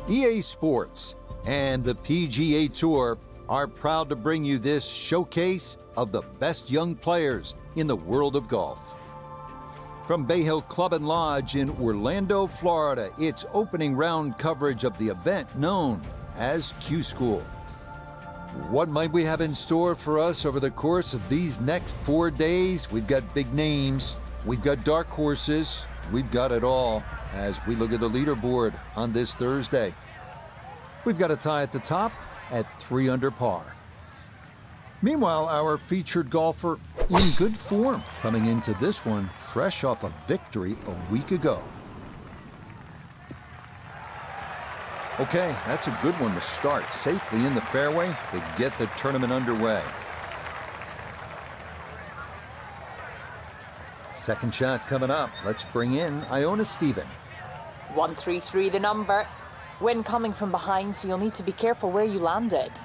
EA Sports and the PGA Tour are proud to bring you this showcase of the best young players in the world of golf. From Bay Hill Club and Lodge in Orlando, Florida, it's opening round coverage of the event known as Q School. What might we have in store for us over the course of these next 4 days? We've got big names, we've got dark horses, we've got it all as we look at the leaderboard on this Thursday. We've got a tie at the top at 3 under par. Meanwhile, our featured golfer in good form, coming into this one fresh off a victory a week ago. Okay, that's a good one to start safely in the fairway to get the tournament underway. Second shot coming up. Let's bring in Iona Stephen. 133 the number. Wind coming from behind, so you'll need to be careful where you land it.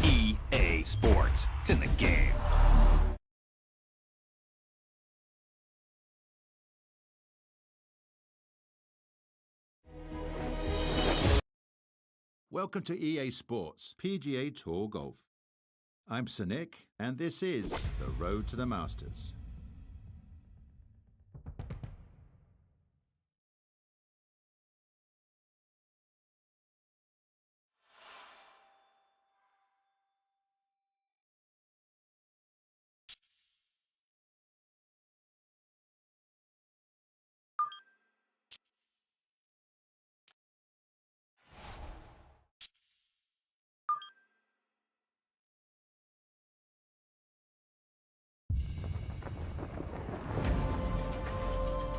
EA Sports. It's in the game. Welcome to EA Sports PGA Tour Golf. I'm Sir Nick, and this is the Road to the Masters.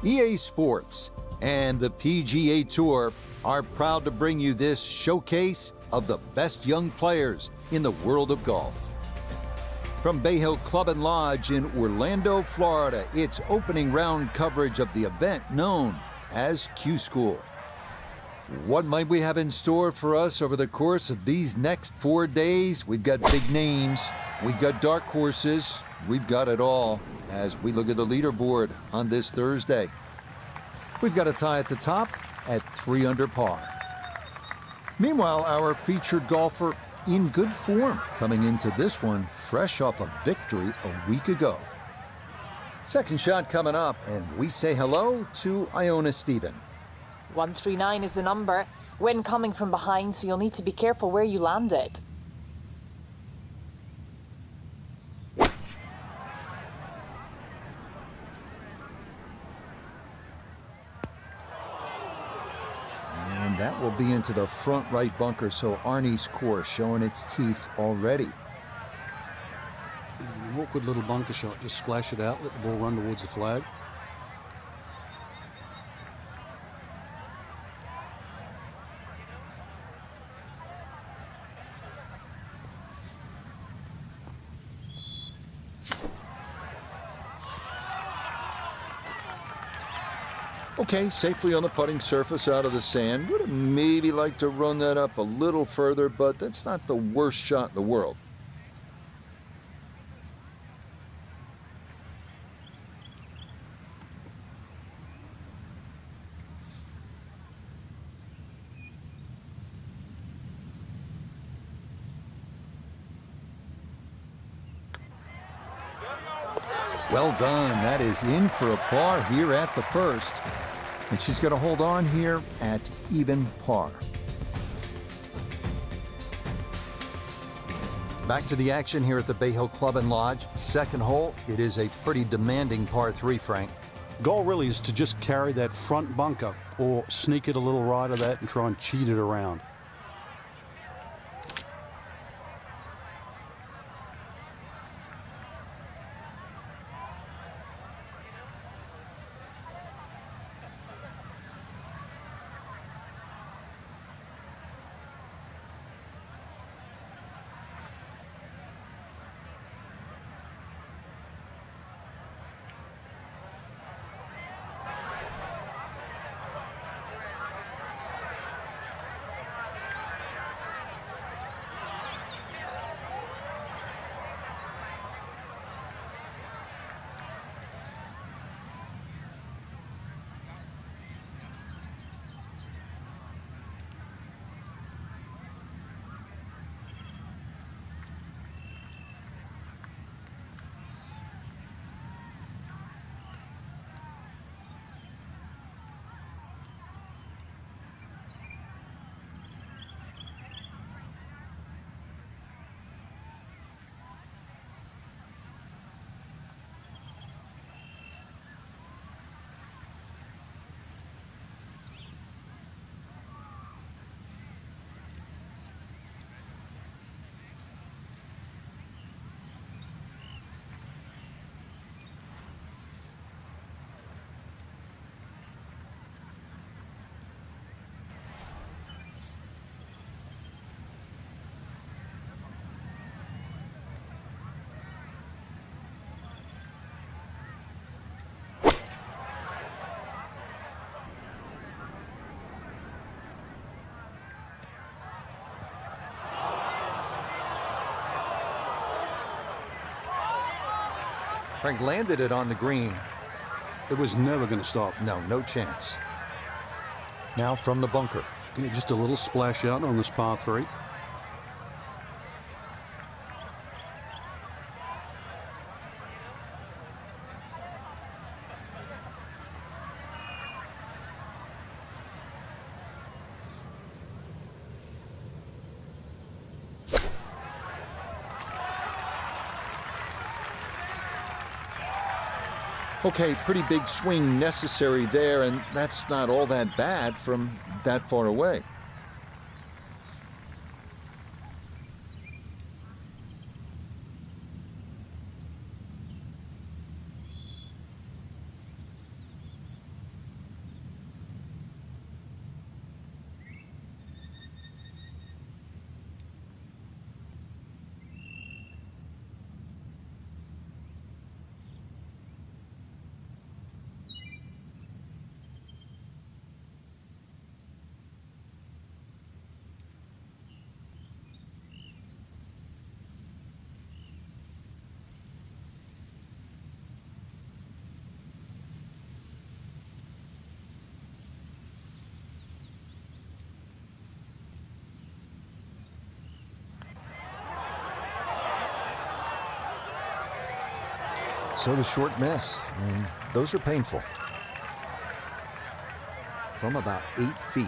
EA Sports and the PGA Tour are proud to bring you this showcase of the best young players in the world of golf. From Bay Hill Club and Lodge in Orlando, Florida, it's opening round coverage of the event known as Q School. What might we have in store for us over the course of these next 4 days? We've got big names, we've got dark horses, we've got it all as we look at the leaderboard on this Thursday. We've got a tie at the top at 3 under par. Meanwhile, our featured golfer in good form, coming into this one fresh off a victory a week ago. Second shot coming up, and we say hello to Iona Stephen. 139 is the number. Wind coming from behind, so you'll need to be careful where you land it. And that will be into the front right bunker, so Arnie's course showing its teeth already. And an awkward little bunker shot, just splash it out, let the ball run towards the flag. Okay, safely on the putting surface out of the sand. Would have maybe liked to run that up a little further, but that's not the worst shot in the world. Well done. That is in for a par here at the first. And she's going to hold on here at even par. Back to the action here at the Bay Hill Club and Lodge. Second hole, it is a pretty demanding par 3, Frank. Goal really is to just carry that front bunker or sneak it a little right of that and try and cheat it around. Frank landed it on the green. It was never going to stop. No chance. Now from the bunker. Yeah, just a little splash out on this par 3. Okay, pretty big swing necessary there, and that's not all that bad from that far away. So the short miss, and those are painful. From about 8 feet.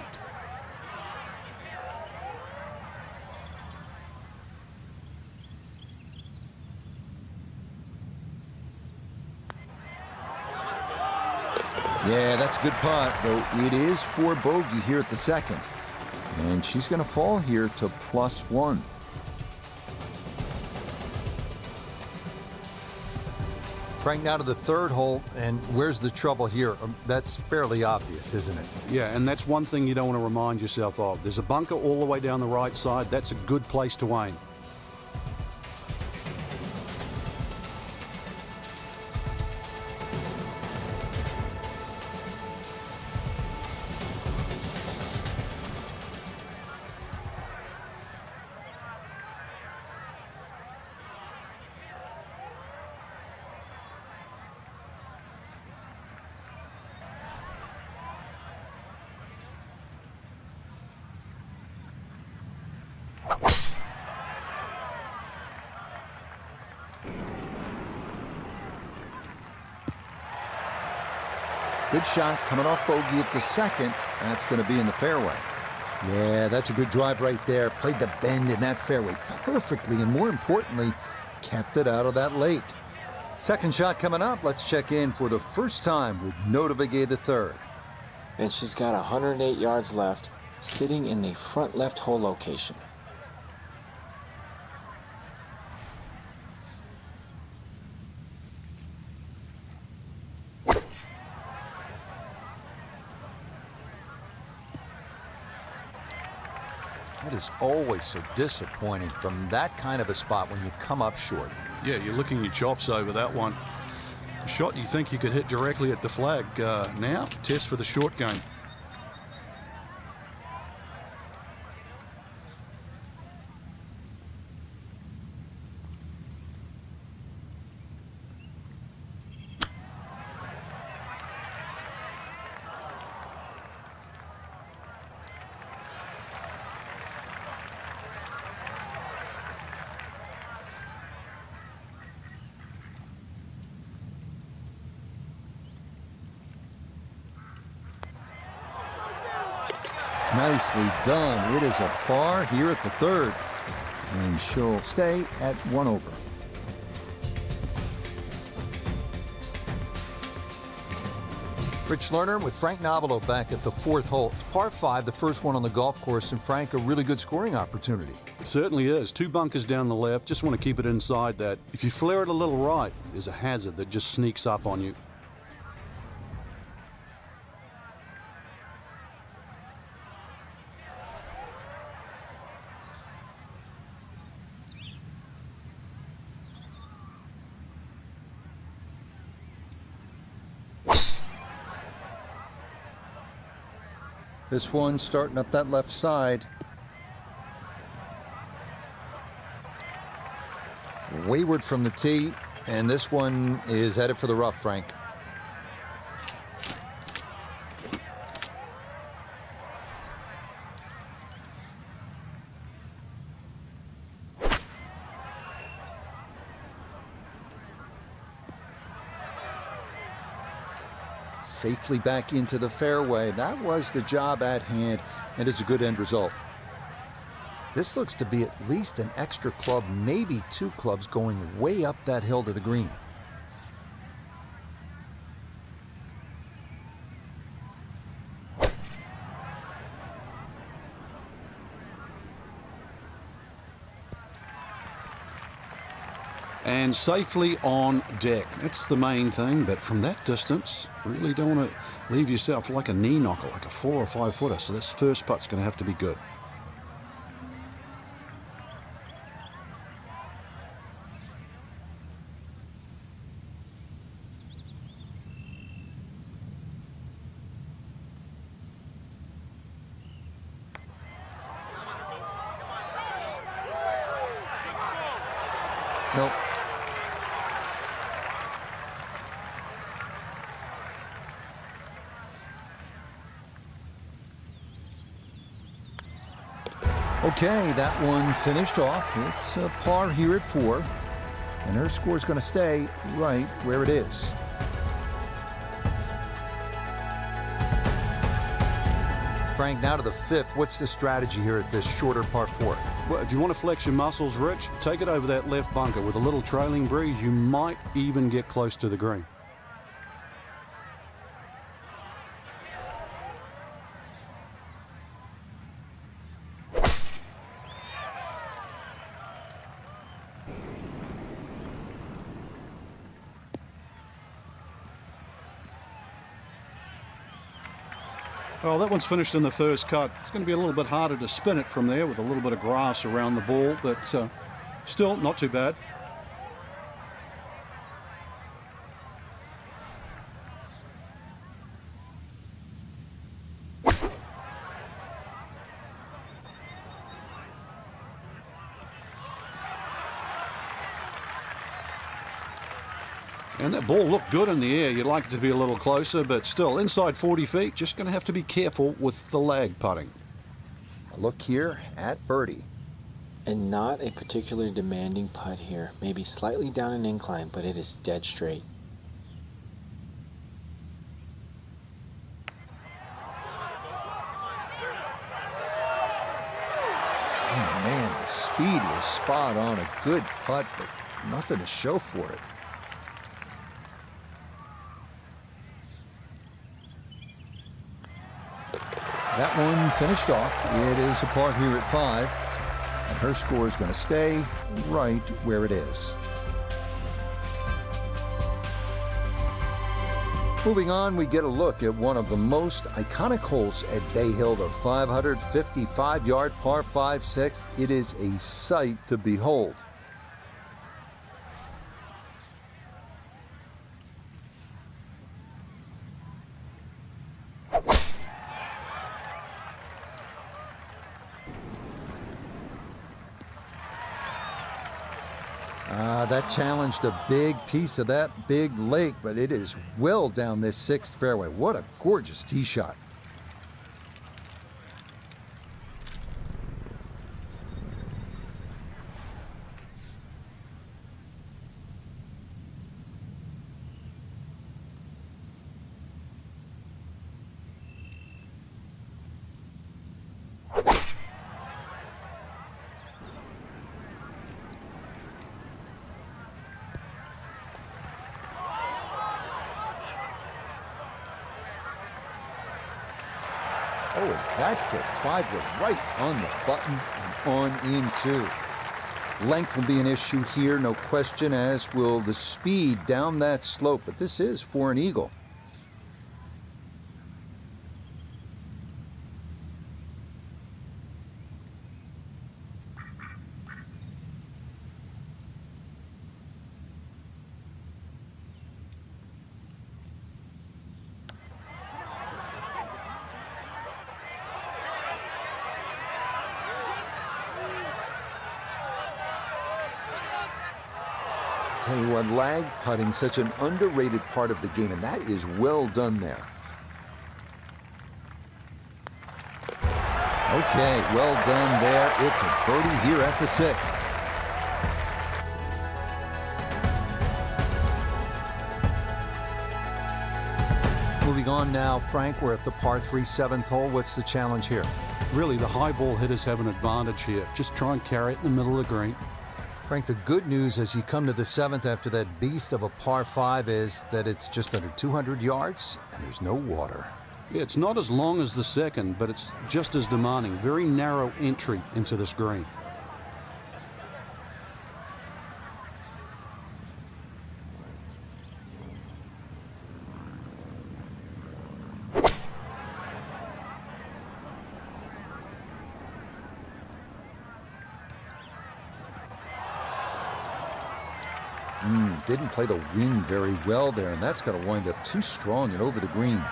Yeah, that's a good putt, though it is for bogey here at the second. And she's going to fall here to +1. Frank, now to the third hole, and where's the trouble here? That's fairly obvious, isn't it? Yeah, and that's one thing you don't want to remind yourself of. There's a bunker all the way down the right side. That's a good place to aim. Good shot coming off bogey at the second. That's going to be in the fairway. Yeah, that's a good drive right there. Played the bend in that fairway perfectly, and more importantly, kept it out of that lake. Second shot coming up. Let's check in for the first time with Notavigay III. And she's got 108 yards left, sitting in the front left hole location. That is always so disappointing from that kind of a spot when you come up short. Yeah, you're licking your chops over that one. A shot you think you could hit directly at the flag. Now, test for the short game. Nicely done. It is a par here at the third. And she'll stay at 1 over. Rich Lerner with Frank Nobilo back at the fourth hole. It's par 5, the first one on the golf course. And Frank, a really good scoring opportunity. It certainly is. 2 bunkers down the left. Just want to keep it inside that. If you flare it a little right, there's a hazard that just sneaks up on you. This one starting up that left side. Wayward from the tee, and this one is headed for the rough, Frank. Safely back into the fairway. That was the job at hand, and it's a good end result. This looks to be at least an extra club, maybe 2 clubs going way up that hill to the green. And safely on deck. That's the main thing, but from that distance, really don't want to leave yourself like a knee knocker, like a 4 or 5 footer. So this first putt's going to have to be good. Nope. Okay, that one finished off. It's a par here at 4, and her score is going to stay right where it is. Frank, now to the 5th. What's the strategy here at this shorter par 4? Well, if you want to flex your muscles, Rich, take it over that left bunker. With a little trailing breeze, you might even get close to the green. Well, that one's finished in the first cut. It's going to be a little bit harder to spin it from there with a little bit of grass around the ball, but still not too bad. And that ball looked good in the air. You'd like it to be a little closer, but still inside 40 feet. Just going to have to be careful with the lag putting. A look here at birdie. And not a particularly demanding putt here. Maybe slightly down an incline, but it is dead straight. speed was spot on. A good putt, but nothing to show for it. That one finished off. It is a par here at 5. And her score is going to stay right where it is. Moving on, we get a look at one of the most iconic holes at Bay Hill, the 555-yard par 5/6. It is a sight to behold. That challenged a big piece of that big lake, but it is well down this 6th fairway. What a gorgeous tee shot. Oh, is that good? 5-wood right on the button and on in two. Length will be an issue here, no question, as will the speed down that slope. But this is for an eagle. Tell you what, lag putting, such an underrated part of the game, and that is well done there. Okay, well done there. It's a birdie here at the 6th. Moving on now, Frank, we're at the par 3 7th hole. What's the challenge here? Really, the high ball hitters have an advantage here. Just try and carry it in the middle of the green. Frank, the good news as you come to the 7th after that beast of a par 5 is that it's just under 200 yards and there's no water. Yeah, it's not as long as the 2nd, but it's just as demanding. Very narrow entry into this green. Didn't play the wind very well there, and that's going to wind up too strong and over the green.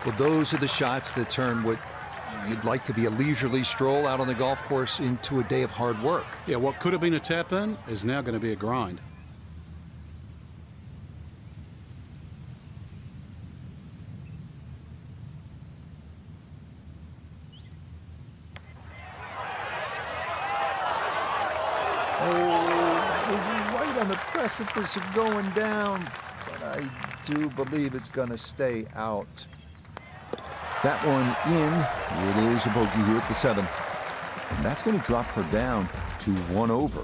Well, those are the shots that turn what you'd like to be a leisurely stroll out on the golf course into a day of hard work. Yeah, what could have been a tap-in is now going to be a grind. Oh, that was right on the precipice of going down, but I do believe it's going to stay out. That one in. It is a bogey here at the 7th. And that's going to drop her down to 1 over.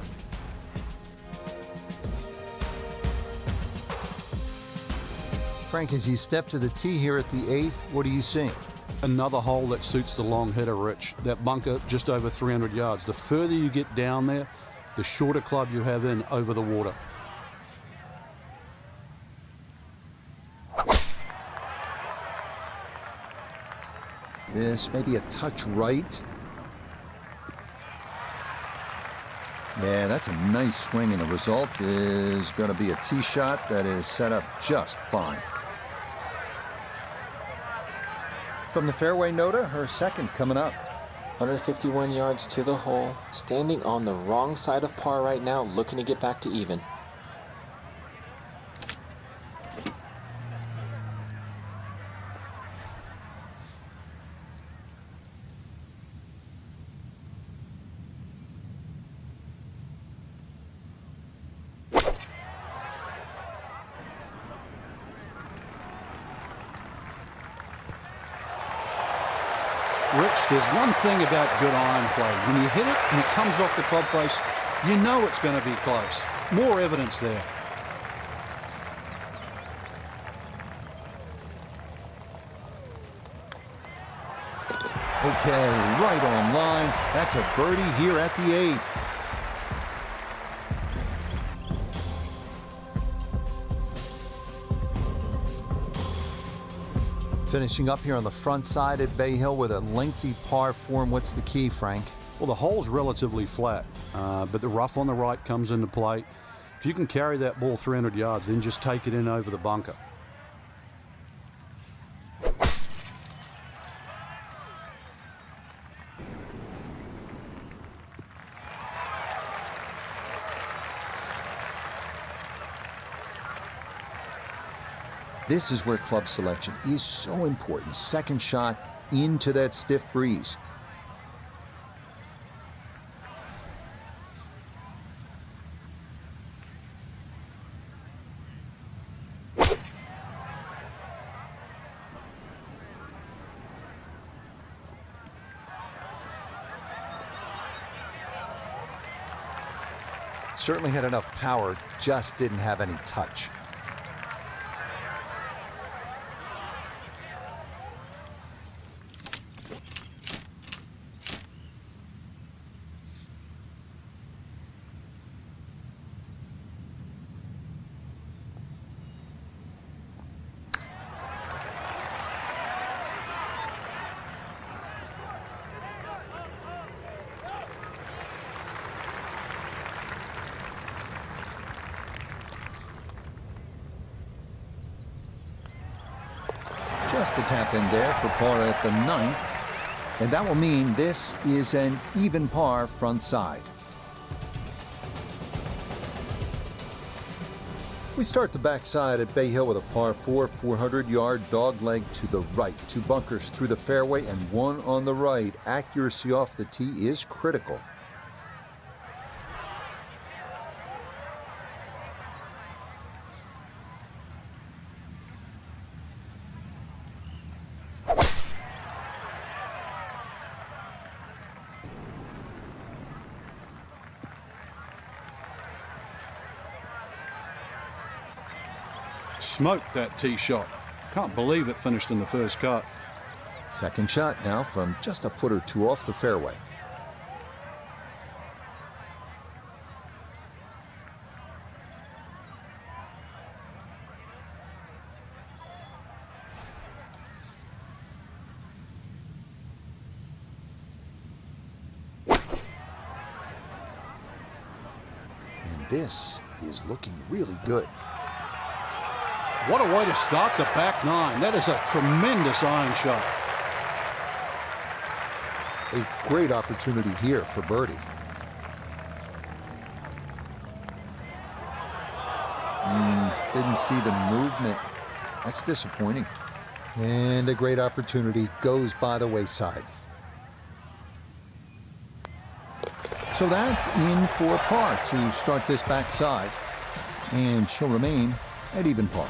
Frank, as you step to the tee here at the 8th, what are you seeing? Another hole that suits the long hitter, Rich. That bunker just over 300 yards. The further you get down there, the shorter club you have in over the water. This may be a touch right. Yeah, that's a nice swing, and the result is going to be a tee shot that is set up just fine. From the fairway, Nota, her 2nd coming up. 151 yards to the hole. Standing on the wrong side of par right now, looking to get back to even. Rich, there's one thing about good iron play. When you hit it and it comes off the club face, you know it's going to be close. More evidence there. Okay, right on line. That's a birdie here at the 8th. Finishing up here on the front side at Bay Hill with a lengthy par 4. What's the key, Frank? Well, the hole's relatively flat, but the rough on the right comes into play. If you can carry that ball 300 yards, then just take it in over the bunker. This is where club selection is so important. Second shot into that stiff breeze. Certainly had enough power, just didn't have any touch. Just a tap in there for par at the 9th. And that will mean this is an even par front side. We start the backside at Bay Hill with a par 4, 400-yard dogleg to the right. 2 bunkers through the fairway and 1 on the right. Accuracy off the tee is critical. Smoked that tee shot. Can't believe it finished in the first cut. Second shot now from just a foot or 2 off the fairway. And this is looking really good. What a way to start the back 9. That is a tremendous iron shot. A great opportunity here for birdie. Didn't see the movement. That's disappointing. And a great opportunity goes by the wayside. So that's in for par to start this backside. And she'll remain at even par.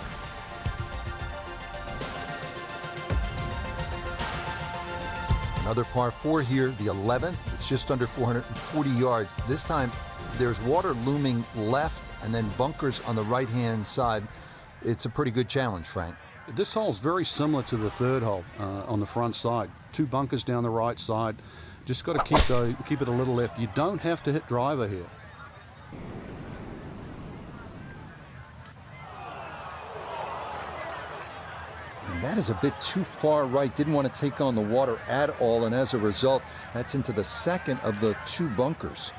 Another par 4 here, the 11th. It's just under 440 yards. This time, there's water looming left and then bunkers on the right-hand side. It's a pretty good challenge, Frank. This hole's very similar to the 3rd hole on the front side. 2 bunkers down the right side. Just got to keep it a little left. You don't have to hit driver here. And that is a bit too far right. Didn't want to take on the water at all. And as a result, that's into the second of the 2 bunkers.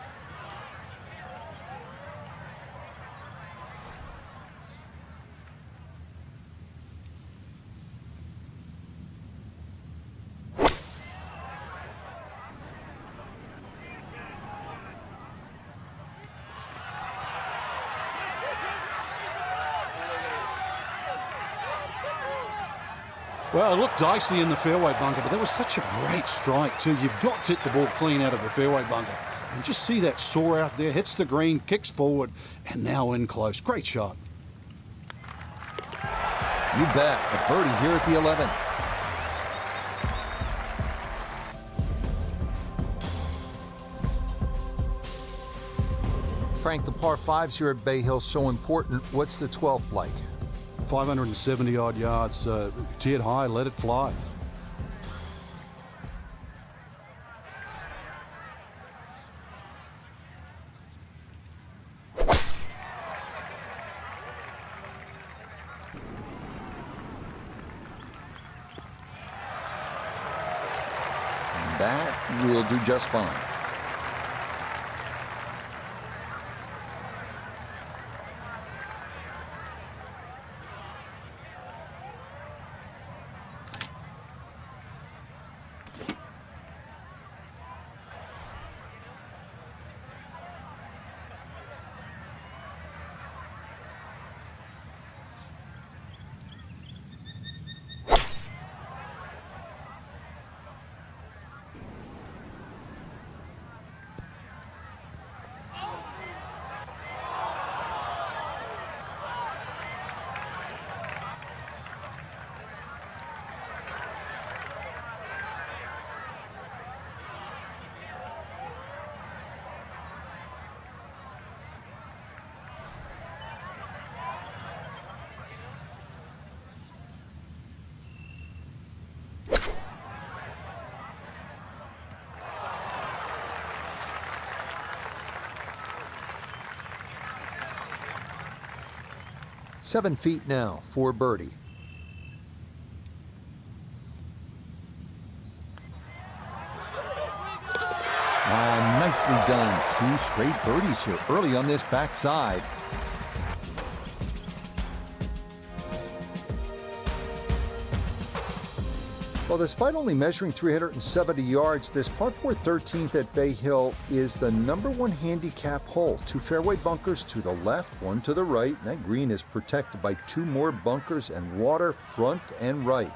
Well, it looked dicey in the fairway bunker, but that was such a great strike, too. You've got to hit the ball clean out of the fairway bunker. And just see that saw out there, hits the green, kicks forward, and now in close. Great shot. You bet. A birdie here at the 11th. Frank, the par fives here at Bay Hill so important. What's the 12th like? 570 odd yards, tee it high, let it fly. And that will do just fine. Seven feet now for birdie. Nicely done. Two straight birdies here early on this backside. Well, despite only measuring 370 yards, this par 4 13th at Bay Hill is the #1 handicap hole. Two fairway bunkers to the left, one to the right. And that green is protected by two more bunkers and water front and right.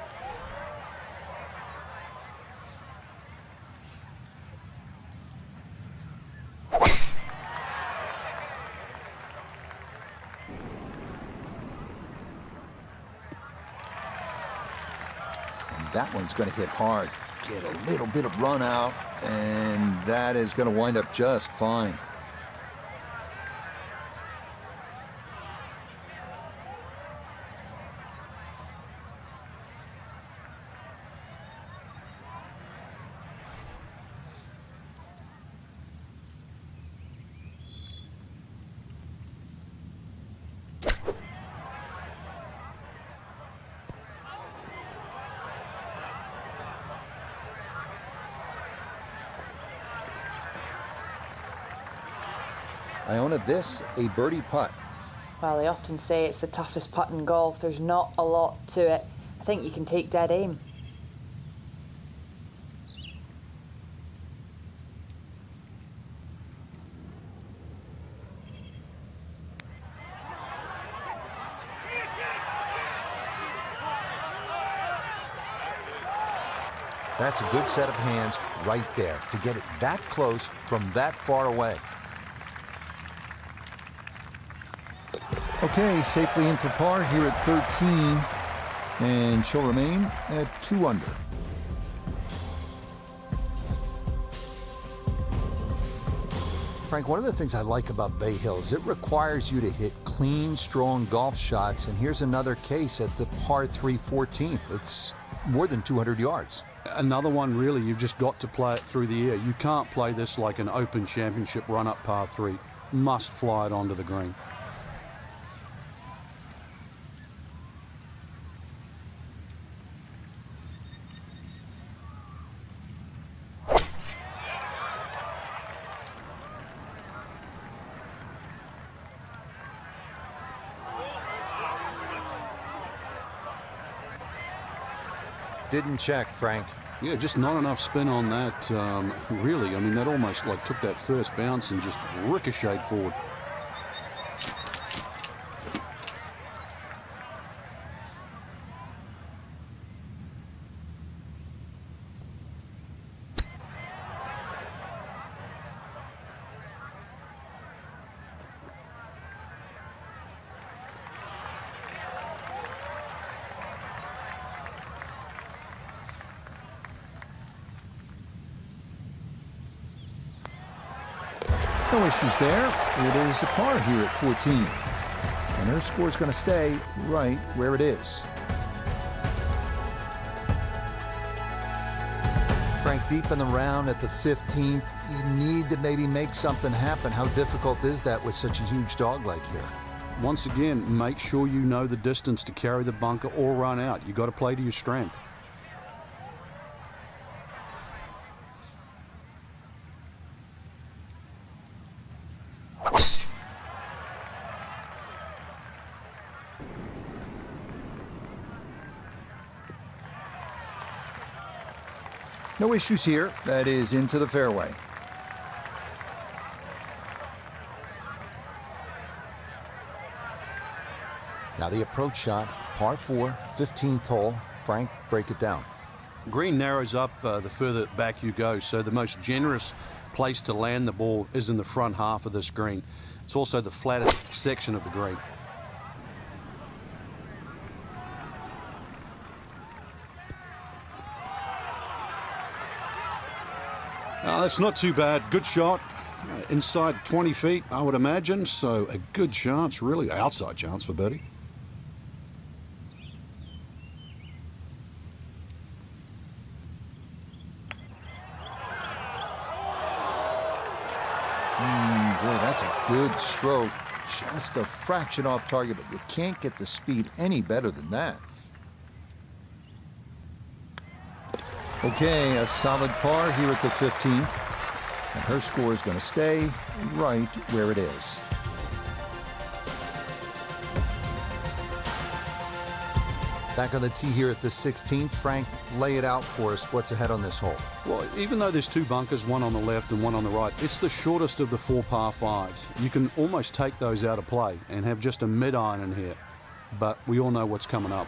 That one's going to hit hard, get a little bit of run out, and that is going to wind up just fine. Iona, this a birdie putt. Well, they often say it's the toughest putt in golf. There's not a lot to it. I think you can take dead aim. That's a good set of hands right there to get it that close from that far away. Okay, safely in for par here at 13, and she'll remain at 2 under. Frank, one of the things I like about Bay Hill is it requires you to hit clean, strong golf shots, and here's another case at the par 3 14th. It's more than 200 yards. Another one, really, you've just got to play it through the air. You can't play this like an Open Championship run-up par 3. Must fly it onto the green. Didn't check, Frank. Yeah, just not enough spin on that, really. I mean, that almost like took that first bounce and just ricocheted forward. No issues there. It is a par here at 14. And her score's going to stay right where it is. Frank, deep in the round at the 15th, you need to maybe make something happen. How difficult is that with such a huge dog like here? Once again, make sure you know the distance to carry the bunker or run out. You've got to play to your strength. No issues here. That is into the fairway. Now the approach shot, par 4, 15th hole. Frank, break it down. Green narrows up the further back you go, so the most generous place to land the ball is in the front half of this green. It's also the flattest section of the green. That's not too bad. Good shot. Inside 20 feet, I would imagine. So a good chance, really outside chance for birdie. Boy, that's a good stroke. Just a fraction off target, but you can't get the speed any better than that. Okay, a solid par here at the 15th. And her score is going to stay right where it is. Back on the tee here at the 16th. Frank, lay it out for us. What's ahead on this hole? Well, even though there's two bunkers, one on the left and one on the right, it's the shortest of the 4 par 5s. You can almost take those out of play and have just a mid-iron in here. But we all know what's coming up.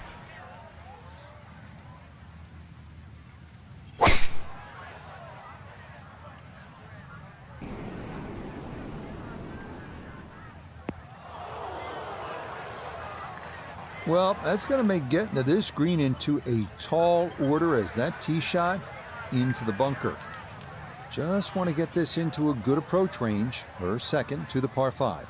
Well, that's going to make getting to this green into a tall order as that tee shot into the bunker. Just want to get this into a good approach range, her second to the par 5.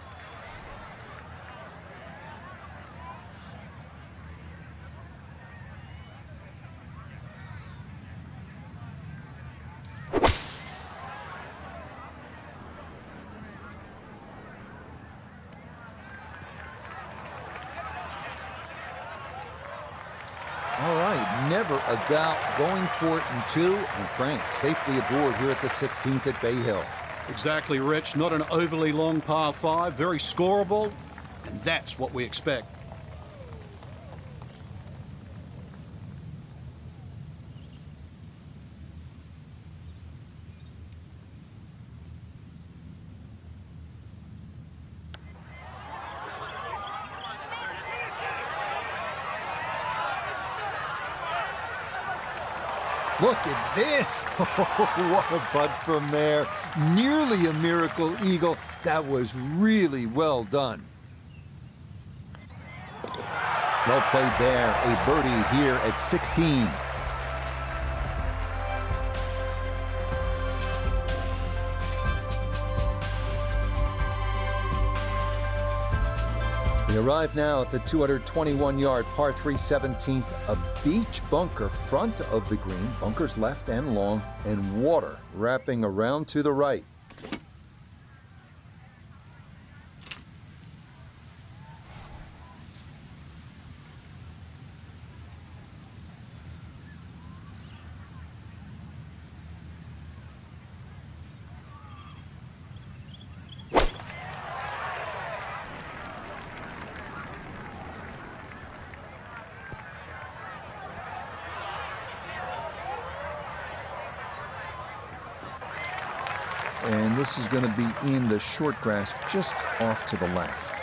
All right, never a doubt going for it in 2, and Frank safely aboard here at the 16th at Bay Hill. Exactly, Rich. Not an overly long par 5, very scoreable, and that's what we expect. Look at this. What a putt from there. Nearly a miracle eagle. That was really well done. Well played there. A birdie here at 16. We arrive now at the 221-yard par 3 17th, a beach bunker front of the green, bunkers left and long, and water wrapping around to the right. And this is going to be in the short grass just off to the left.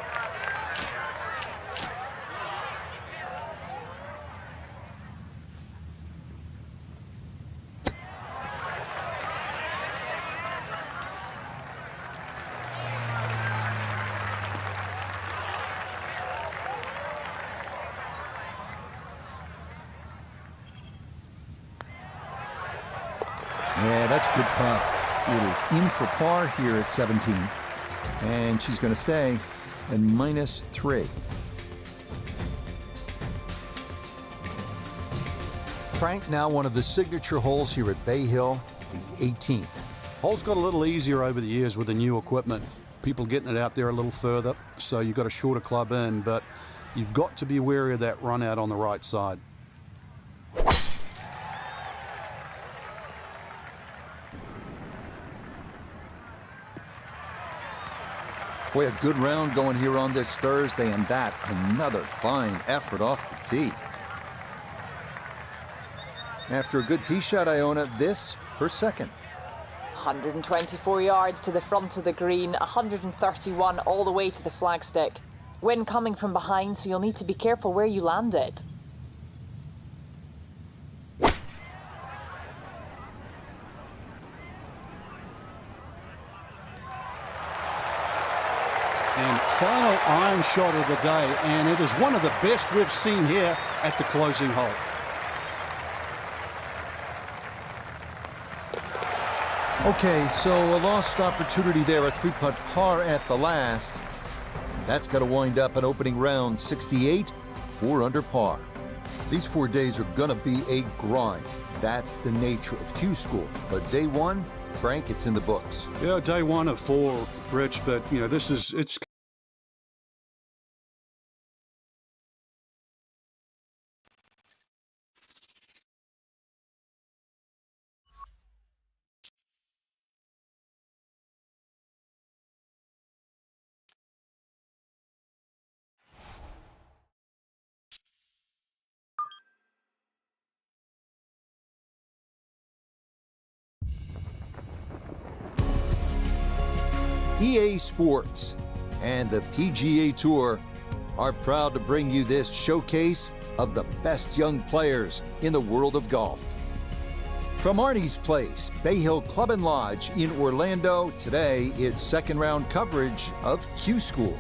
Yeah, that's a good putt. It is in for par here at 17. And she's going to stay at -3. Frank, now one of the signature holes here at Bay Hill, the 18th. Hole's got a little easier over the years with the new equipment. People getting it out there a little further, so you've got a shorter club in, but you've got to be wary of that run out on the right side. Boy, a good round going here on this Thursday, and that another fine effort off the tee. After a good tee shot, Iona, this her second. 124 yards to the front of the green, 131 all the way to the flagstick. Wind coming from behind, so you'll need to be careful where you land it. And final iron shot of the day, and it is one of the best we've seen here at the closing hole. Okay, so a lost opportunity there, a three-putt par at the last. That's got to wind up an opening round 68, 4 under par. These 4 days are going to be a grind. That's the nature of Q School. But day one, Frank, it's in the books. Yeah, day 1 of 4, Rich, but, you know, it's EA Sports and the PGA Tour are proud to bring you this showcase of the best young players in the world of golf. From Arnie's Place, Bay Hill Club and Lodge in Orlando, today it's second round coverage of Q School.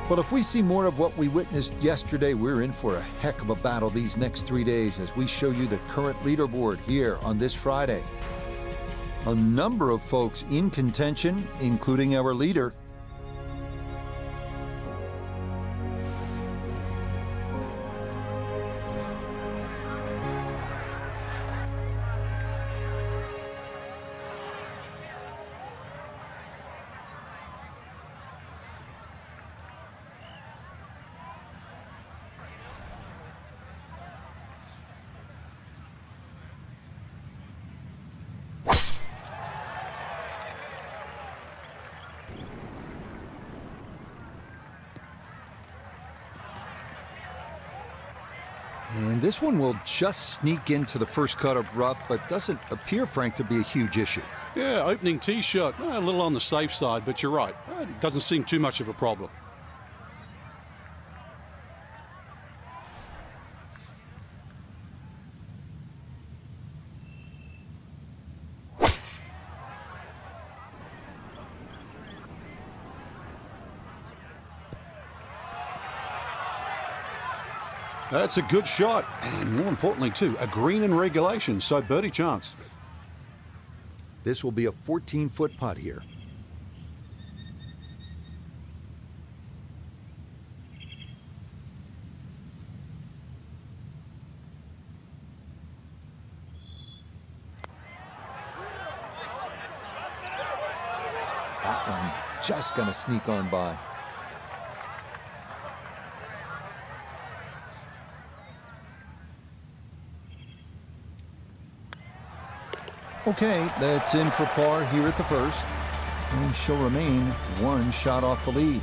Well, if we see more of what we witnessed yesterday, we're in for a heck of a battle these next 3 days as we show you the current leaderboard here on this Friday. A number of folks in contention, including our leader. And this one will just sneak into the first cut of rough, but doesn't appear, Frank, to be a huge issue. Yeah, opening tee shot, a little on the safe side, but you're right. It doesn't seem too much of a problem. That's a good shot, and more importantly, too, a green in regulation, so birdie chance. This will be a 14-foot putt here. That one just going to sneak on by. Okay, that's in for par here at the first, and she'll remain one shot off the lead.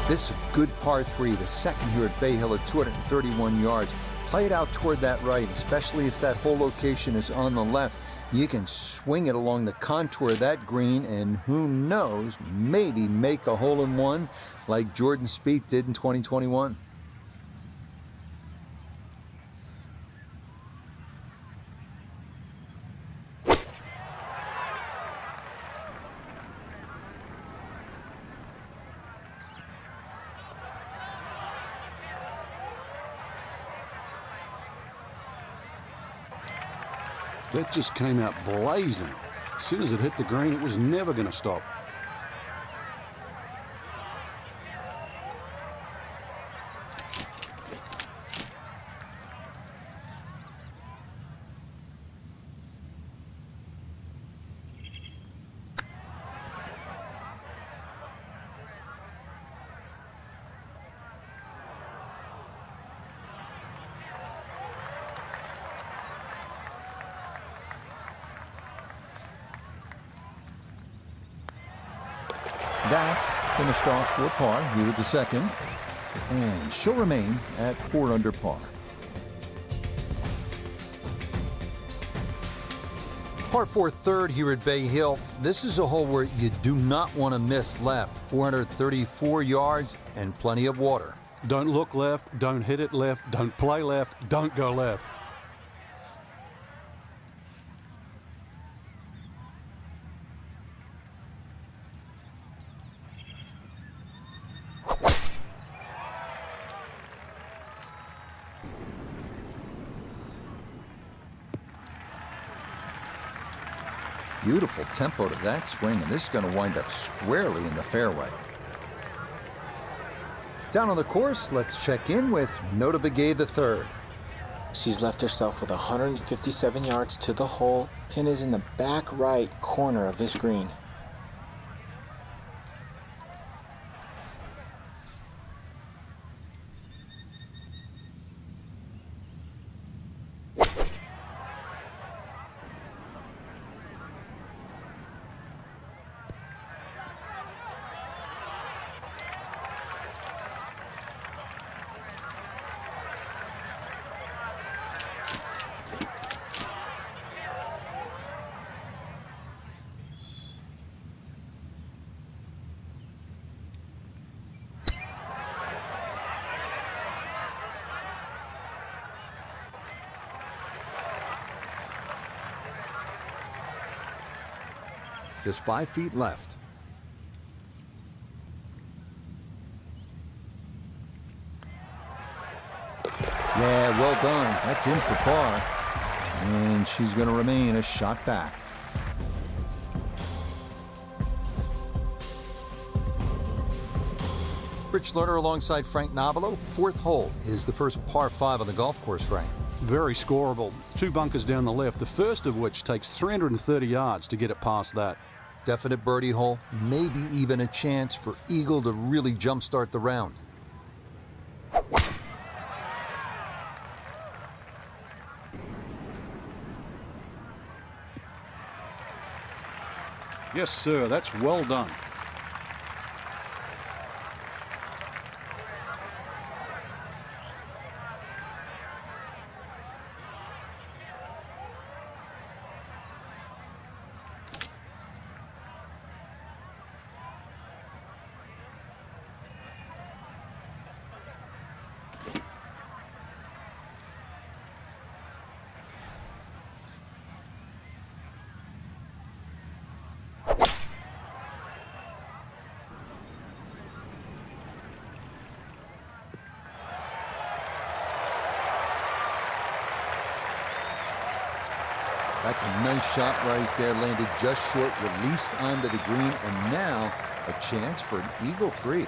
This is a good par 3, the second here at Bay Hill at 231 yards. Play it out toward that right, especially if that hole location is on the left. You can swing it along the contour of that green, and who knows, maybe make a hole-in-one like Jordan Spieth did in 2021. That just came out blazing. As soon as it hit the green, it was never going to stop. That finished off for par here with the second, and she'll remain at 4 under par. Par 4 third here at Bay Hill. This is a hole where you do not want to miss left. 434 yards and plenty of water. Don't look left, don't hit it left, don't play left, don't go left. Beautiful tempo to that swing, and this is going to wind up squarely in the fairway. Down on the course, let's check in with Nota Begay III. She's left herself with 157 yards to the hole. Pin is in the back right corner of this green. Just 5 feet left. Yeah, well done. That's in for par. And she's going to remain a shot back. Rich Lerner alongside Frank Nobilo. Fourth hole is the first par 5 on the golf course, Frank. Very scoreable. 2 bunkers down the left, the first of which takes 330 yards to get it past that. Definite birdie hole, maybe even a chance for Eagle to really jumpstart the round. Yes, sir, that's well done. That's a nice shot right there, landed just short, released onto the green, and now a chance for an eagle 3.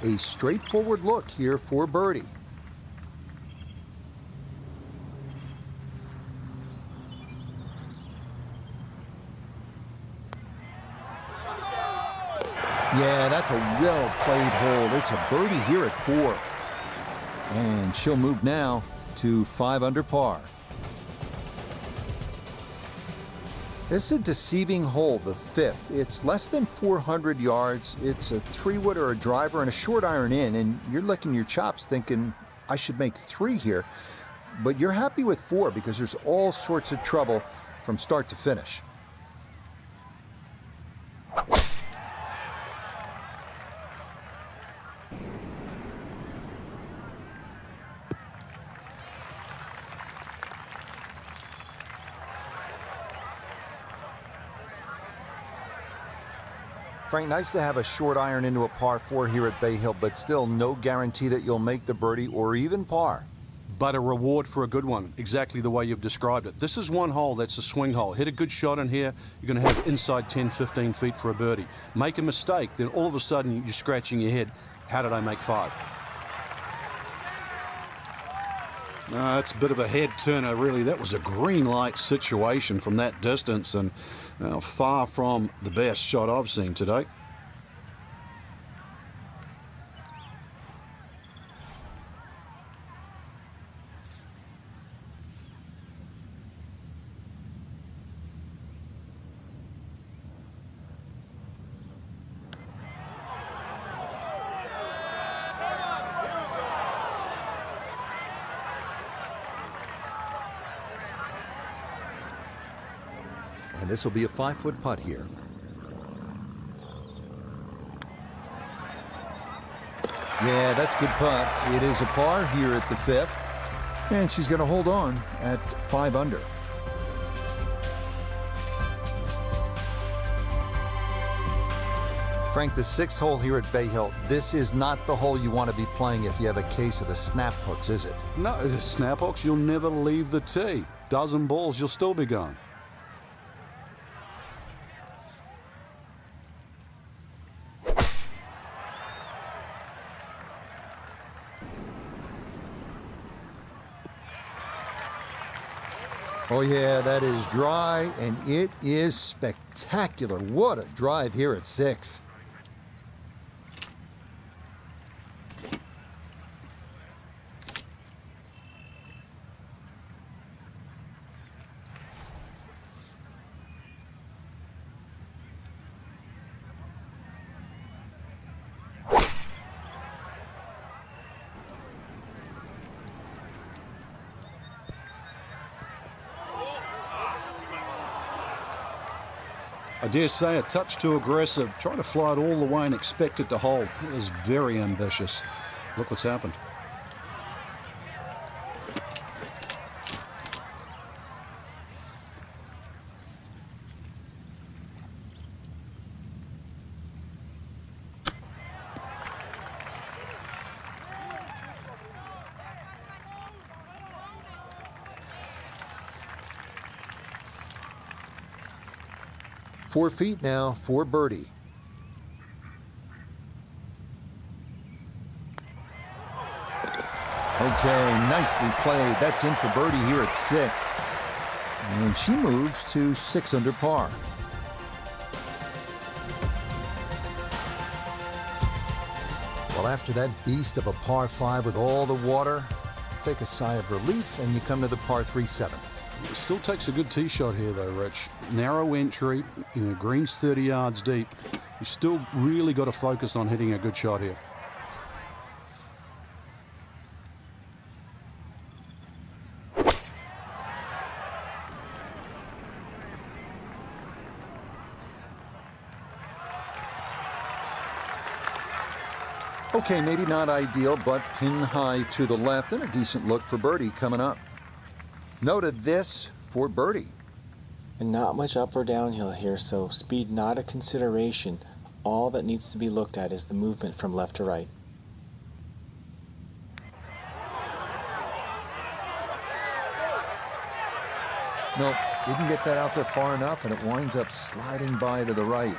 A straightforward look here for birdie. Yeah, that's a well-played hole. It's a birdie here at 4. And she'll move now to 5 under par. This is a deceiving hole, the 5th. It's less than 400 yards. It's a 3-wood or a driver and a short iron in, and you're licking your chops thinking, I should make 3 here. but you're happy with 4 because there's all sorts of trouble from start to finish. Frank, nice to have a short iron into a par 4 here at Bay Hill, but still no guarantee that you'll make the birdie or even par. But a reward for a good one, exactly the way you've described it. This is one hole that's a swing hole. Hit a good shot in here, you're going to have inside 10, 15 feet for a birdie. Make a mistake, then all of a sudden you're scratching your head. How did I make 5? That's a bit of a head turner, really. That was a green light situation from that distance, and far from the best shot I've seen today. And this will be a 5-foot putt here. Yeah, that's a good putt. It is a par here at the 5th. And she's going to hold on at 5 under. Frank, the 6th hole here at Bay Hill, this is not the hole you want to be playing if you have a case of the snap hooks, is it? No, the snap hooks, you'll never leave the tee. Dozen balls, you'll still be going. Oh yeah, that is dry, and it is spectacular. What a drive here at 6. I dare say a touch too aggressive, trying to fly it all the way and expect it to hold. It is very ambitious. Look what's happened. Four feet now for birdie. Okay, nicely played. That's in for birdie here at 6. And she moves to 6 under par. Well, after that beast of a par 5 with all the water, take a sigh of relief and you come to the par 3-7. It still takes a good tee shot here, though, Rich. Narrow entry, green's 30 yards deep. You still really got to focus on hitting a good shot here. Okay, maybe not ideal, but pin high to the left and a decent look for birdie coming up. Noted this for birdie. And not much up or downhill here, so speed not a consideration. All that needs to be looked at is the movement from left to right. Nope, didn't get that out there far enough, and it winds up sliding by to the right.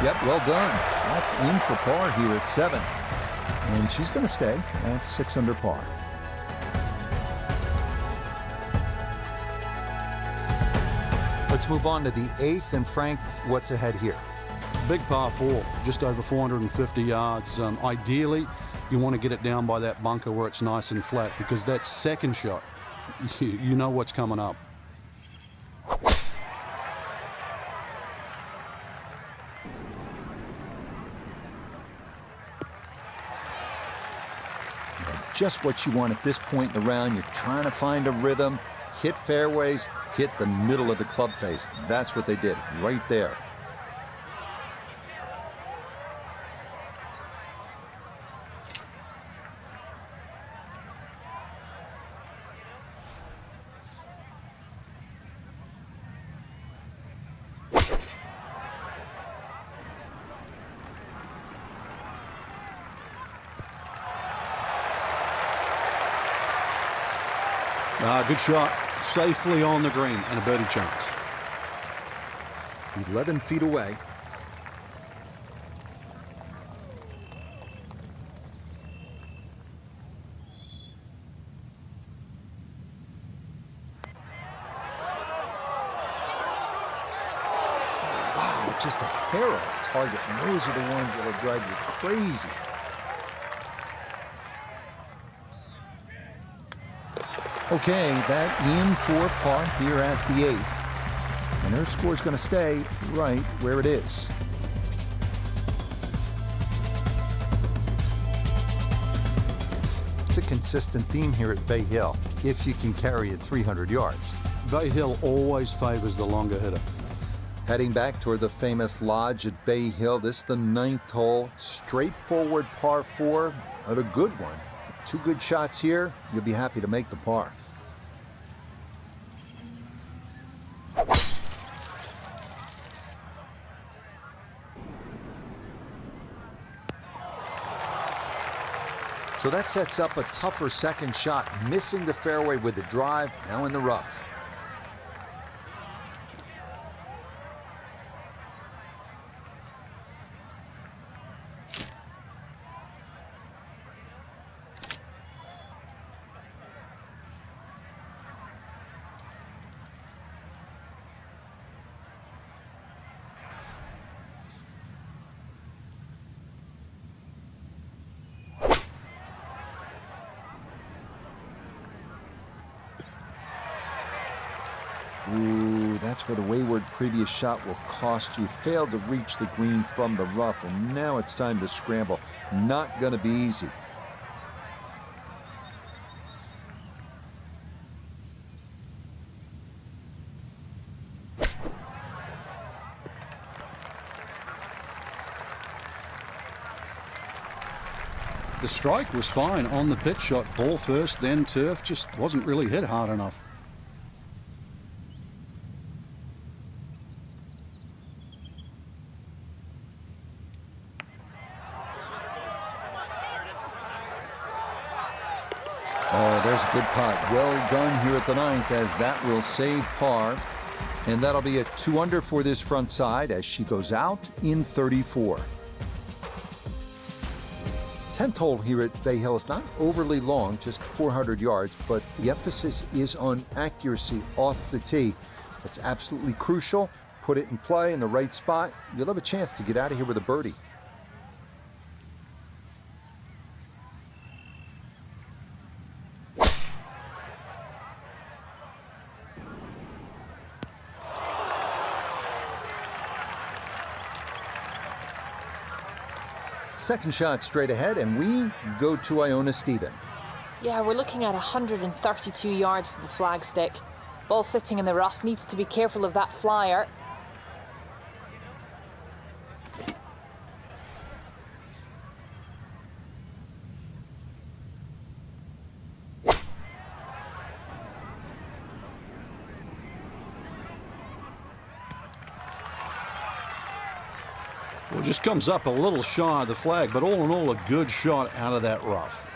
Yep, well done. That's in for par here at 7. And she's going to stay at 6 under par. Let's move on to the 8th. And Frank, what's ahead here? Big par 4, just over 450 yards. Ideally, you want to get it down by that bunker where it's nice and flat, because that second shot, you know what's coming up. just what you want at this point in the round. You're trying to find a rhythm, hit fairways, hit the middle of the club face. That's what they did right there. Good shot. Safely on the green and a birdie chance. 11 feet away. Wow, just a hair off target. And those are the ones that will drive you crazy. Okay, that in for par here at the 8th. And her score's going to stay right where it is. It's a consistent theme here at Bay Hill, if you can carry it 300 yards. Bay Hill always favors the longer hitter. Heading back toward the famous lodge at Bay Hill, this is the 9th hole. Straightforward par 4, but a good one. 2 good shots here, you'll be happy to make the par. So that sets up a tougher second shot, missing the fairway with the drive, now in the rough. Ooh, that's where the wayward previous shot will cost you. Failed to reach the green from the rough, and now it's time to scramble. Not going to be easy. The strike was fine on the pitch shot. Ball first, then turf. Just wasn't really hit hard enough. Oh, there's a good putt. Well done here at the 9th, as that will save par. And that'll be a 2 under for this front side as she goes out in 34. 10th hole here at Bay Hill is not overly long, just 400 yards, but the emphasis is on accuracy off the tee. That's absolutely crucial. Put it in play in the right spot. You'll have a chance to get out of here with a birdie. Second shot straight ahead, and we go to Iona Stephen. Yeah, we're looking at 132 yards to the flagstick. Ball sitting in the rough, needs to be careful of that flyer. Well, just comes up a little shy of the flag, but all in all, a good shot out of that rough.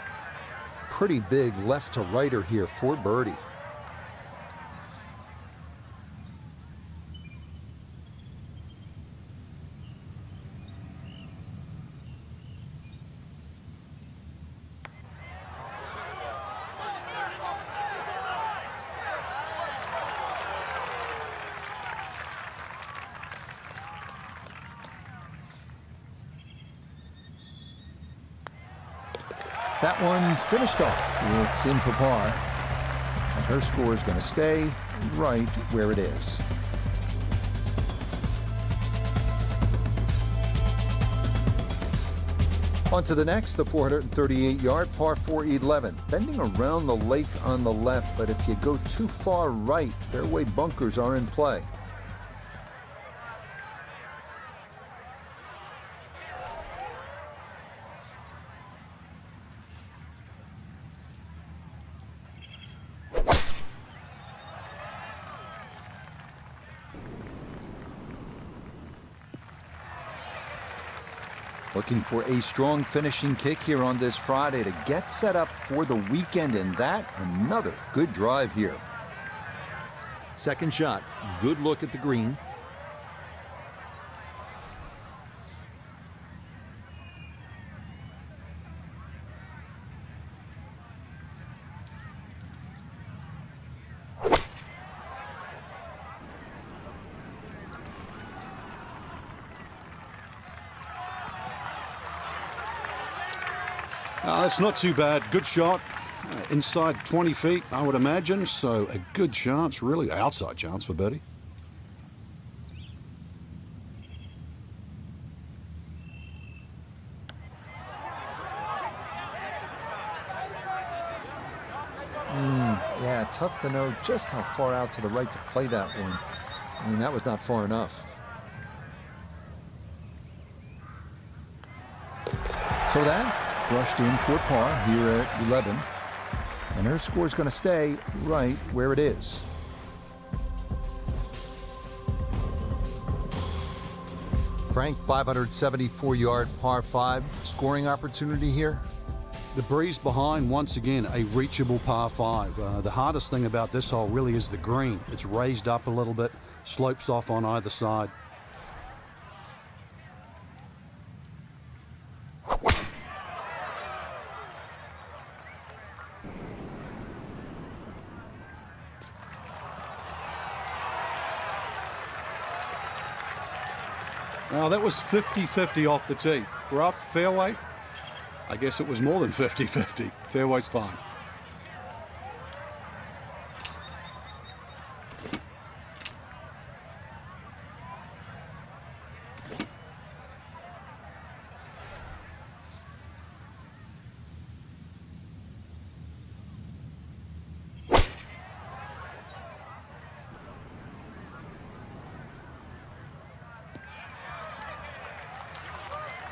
Pretty big left to righter here for birdie. That one finished off. It's in for par. And her score is going to stay right where it is. On to the next, the 438-yard par 4 11. Bending around the lake on the left, but if you go too far right, fairway bunkers are in play. Looking for a strong finishing kick here on this Friday to get set up for the weekend, and that another good drive here. Second shot, good look at the green. That's not too bad. Good shot. Inside 20 feet, I would imagine. So a good chance, really outside chance for birdie. Yeah, tough to know just how far out to the right to play that one. I mean, that was not far enough. So that brushed in for par here at 11. And her score is going to stay right where it is. Frank, 574-yard par 5. Scoring opportunity here? The breeze behind, once again, a reachable par 5. The hardest thing about this hole really is the green. It's raised up a little bit, slopes off on either side. Now that was 50-50 off the tee. Rough, fairway. I guess it was more than 50-50. Fairway's fine.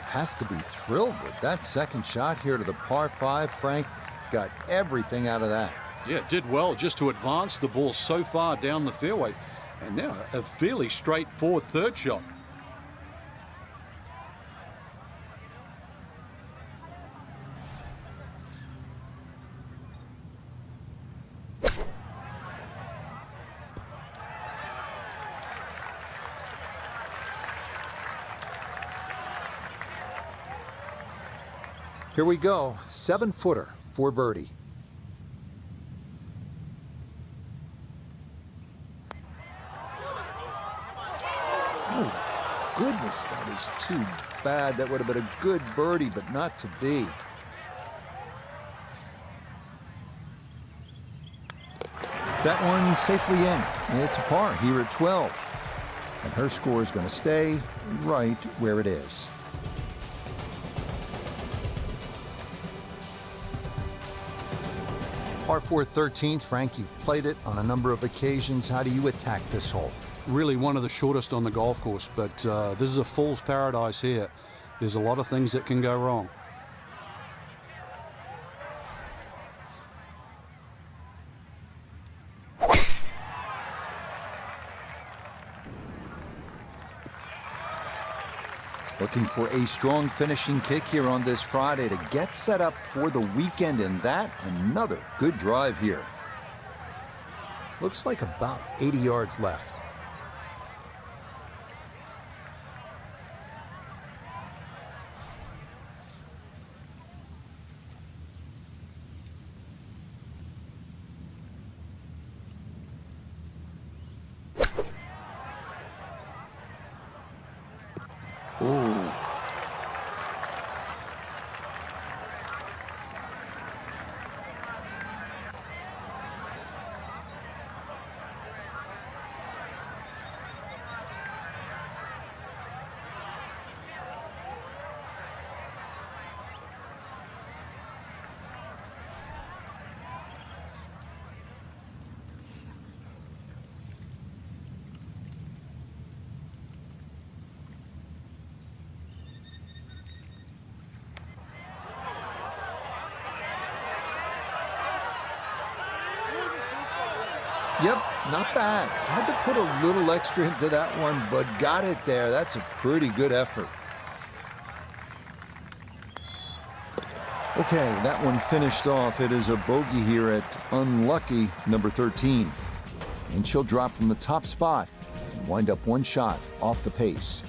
Has to be thrilled with that second shot here to the par 5. Frank got everything out of that. Yeah, did well just to advance the ball so far down the fairway. And now a fairly straightforward third shot. Here we go, 7-footer for birdie. Oh, goodness, that is too bad. That would have been a good birdie, but not to be. That one safely in. It's a par here at 12. And her score is going to stay right where it is. Par 4 13th, Frank, you've played it on a number of occasions. How do you attack this hole? Really one of the shortest on the golf course, but this is a fool's paradise here. There's a lot of things that can go wrong. Looking for a strong finishing kick here on this Friday to get set up for the weekend, and that another good drive here. Looks like about 80 yards left. Ooh. Yep, not bad. Had to put a little extra into that one, but got it there. That's a pretty good effort. Okay, that one finished off. It is a bogey here at unlucky number 13. And she'll drop from the top spot and wind up one shot off the pace.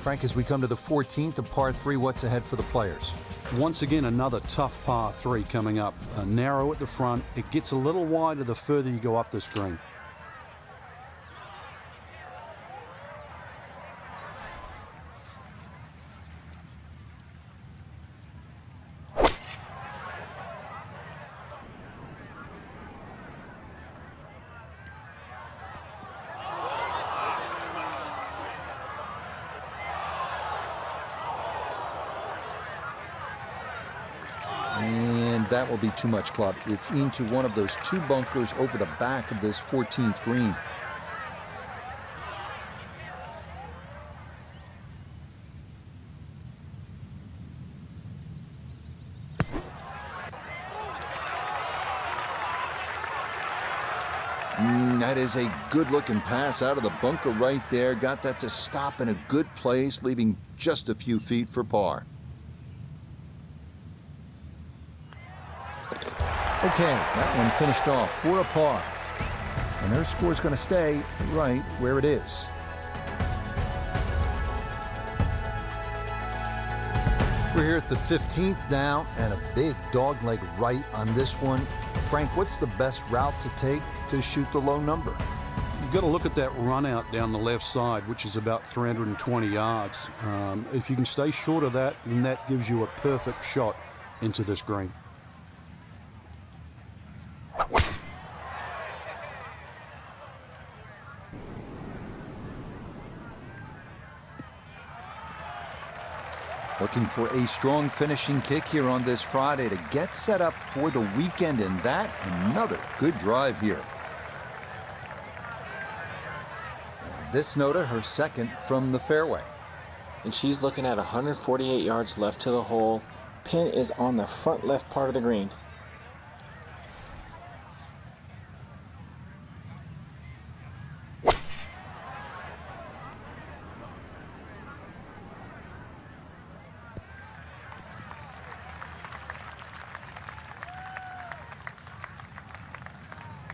Frank, as we come to the 14th of par 3, what's ahead for the players? Once again, another tough par 3 coming up. Narrow at the front. It gets a little wider the further you go up this green. And that will be too much, club. It's into one of those two bunkers over the back of this 14th green. That is a good-looking pass out of the bunker right there. Got that to stop in a good place, leaving just a few feet for par. Okay, that one finished off for a par. And her score's going to stay right where it is. We're here at the 15th now, and a big dogleg right on this one. Frank, what's the best route to take to shoot the low number? You've got to look at that run out down the left side, which is about 320 yards. If you can stay short of that, then that gives you a perfect shot into this green. Looking for a strong finishing kick here on this Friday to get set up for the weekend, and that another good drive here. This Nota, her second from the fairway. And she's looking at 148 yards left to the hole. Pin is on the front left part of the green.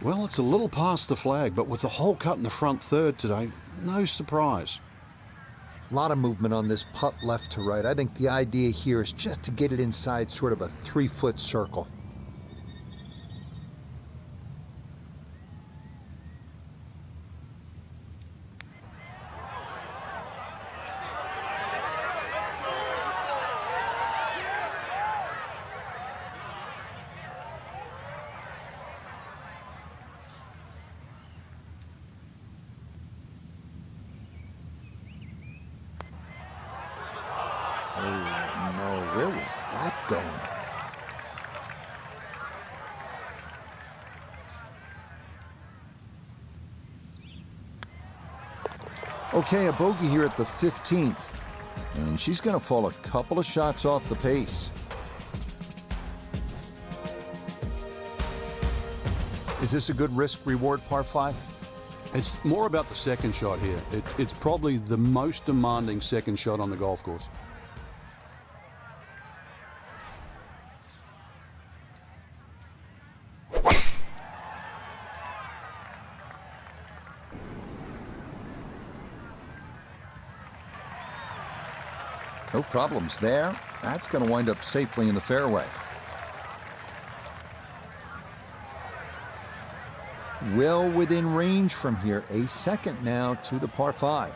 Well, it's a little past the flag, but with the hole cut in the front third today, no surprise. A lot of movement on this putt left to right. I think the idea here is just to get it inside sort of a 3-foot circle. Oh, no, where was that going? Okay, a bogey here at the 15th. And she's going to fall a couple of shots off the pace. Is this a good risk-reward par 5? It's more about the second shot here. It's probably the most demanding second shot on the golf course. No problems there. That's going to wind up safely in the fairway. Well within range from here. A second now to the par 5.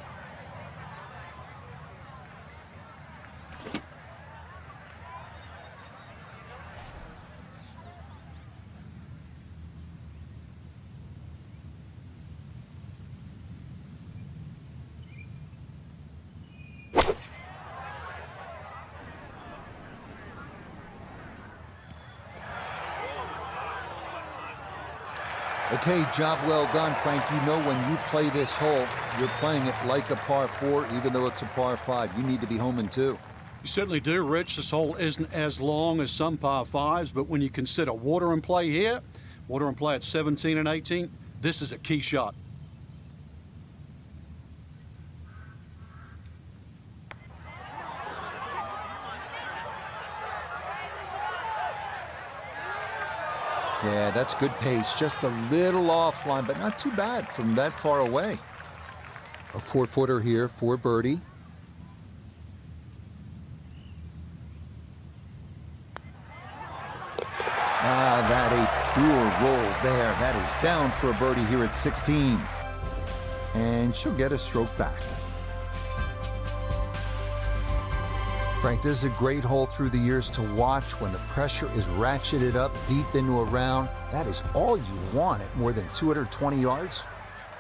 Okay, job well done, Frank. You know when you play this hole, you're playing it like a par 4, even though it's a par 5. You need to be home in 2. You certainly do, Rich. This hole isn't as long as some par 5s, but when you consider water in play here, Water in play at 17 and 18. This is a key shot. Yeah, that's good pace. Just a little offline, but not too bad from that far away. A 4-footer here for birdie. That a pure roll there. That is down for a birdie here at 16. And she'll get a stroke back. Frank, this is a great hole through the years to watch when the pressure is ratcheted up deep into a round. That is all you want at more than 220 yards.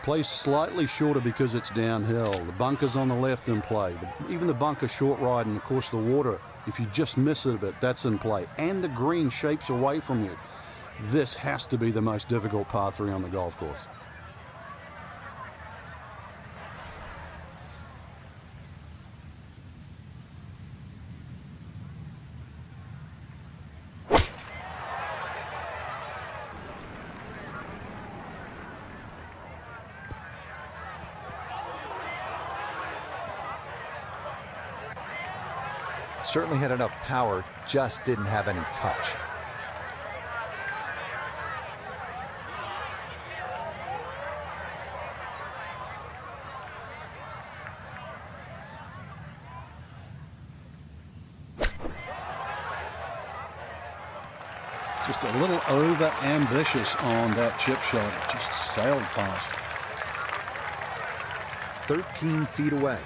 Plays slightly shorter because it's downhill. The bunker's on the left in play. Even the bunker short ride, and of course the water, if you just miss it a bit, that's in play. And the green shapes away from you. This has to be the most difficult par 3 on the golf course. Certainly had enough power, just didn't have any touch. Just a little over-ambitious on that chip shot. It just sailed past. 13 feet away.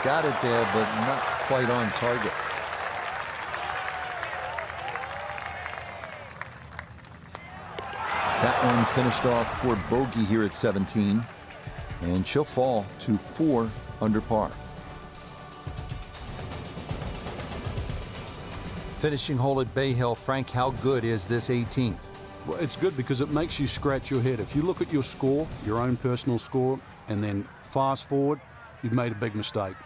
Got it there, but not quite on target. That one finished off for bogey here at 17, and she'll fall to 4 under par. Finishing hole at Bay Hill, Frank, how good is this 18th? Well, it's good because it makes you scratch your head. If you look at your score, your own personal score, and then fast forward, you've made a big mistake.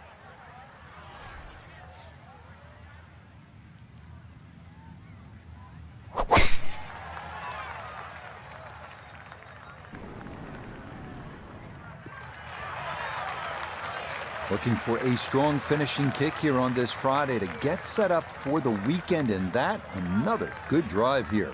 Looking for a strong finishing kick here on this Friday to get set up for the weekend, and that another good drive here.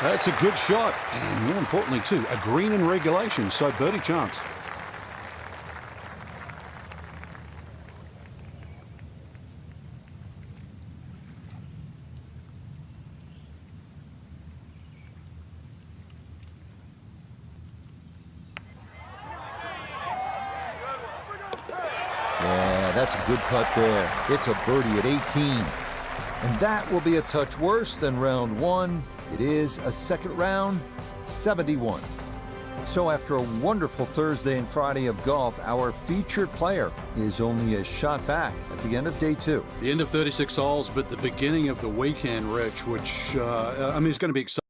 That's a good shot, and more importantly, too, a green in regulation, so birdie chance. Yeah, that's a good putt there. It's a birdie at 18. And that will be a touch worse than round 1. It is a second round, 71. So after a wonderful Thursday and Friday of golf, our featured player is only a shot back at the end of day 2. The end of 36 holes, but the beginning of the weekend, Rich, which, I mean, it's going to be exciting.